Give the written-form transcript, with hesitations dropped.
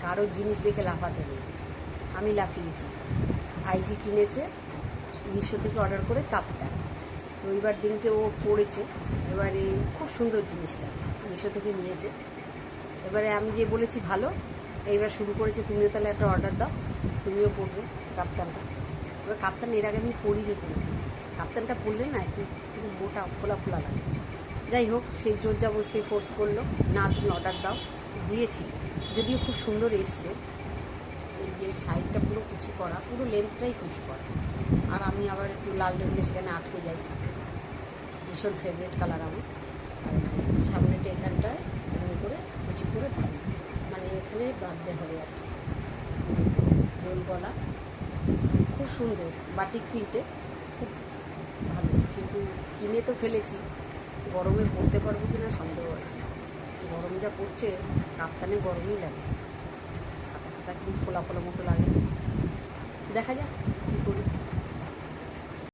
কারোর জিনিস দেখে লাফাতে নেই, আমি লাফিয়েছি। ভাইজি কিনেছে মিশো থেকে অর্ডার করে কাপ্তান, রবিবার দিনকে ও পড়েছে। এবারে খুব সুন্দর জিনিসটা মিশো থেকে নিয়েছে। এবারে আমি যে বলেছি ভালো, এইবার শুরু করেছে তুমিও তাহলে একটা অর্ডার দাও, তুমিও পরবে কাপ্তানটা। এবার কাপ্তান এর আগে আমি পরিনি কোনো, কাপ্তানটা পরলে না একটু মোটা ফোলা ফোলা লাগে। যাই হোক, সেই জোর জবরদস্তি ফোর্স করলো, না তুমি অর্ডার দাও, দিয়েছি। যদিও খুব সুন্দর এসছে, এই যে সাইডটা পুরো কুচি করা, পুরো লেন্থটাই কুচি করা। আর আমি আবার একটু লাল দেখলে সেখানে আটকে যাই, ভীষণ ফেভারিট কালার আমার। আর এই যে সামনেটা এখানটায় এরকম করে কুচি করে বাঁধি, মানে এখানে বাঁধতে হবে আর কি। এই যে গোল গলা, খুব সুন্দর বাটিক প্রিন্টে, খুব ভালো। কিন্তু কিনে তো ফেলেছি, গরমে পরতে পারবো কিনা সন্দেহ আছে। গরম যা পড়ছে, কাপ্তানে গরমই লাগে, হাতা কিন্তু ফোলা ফোলা মতো লাগে। দেখা যাক কী করি।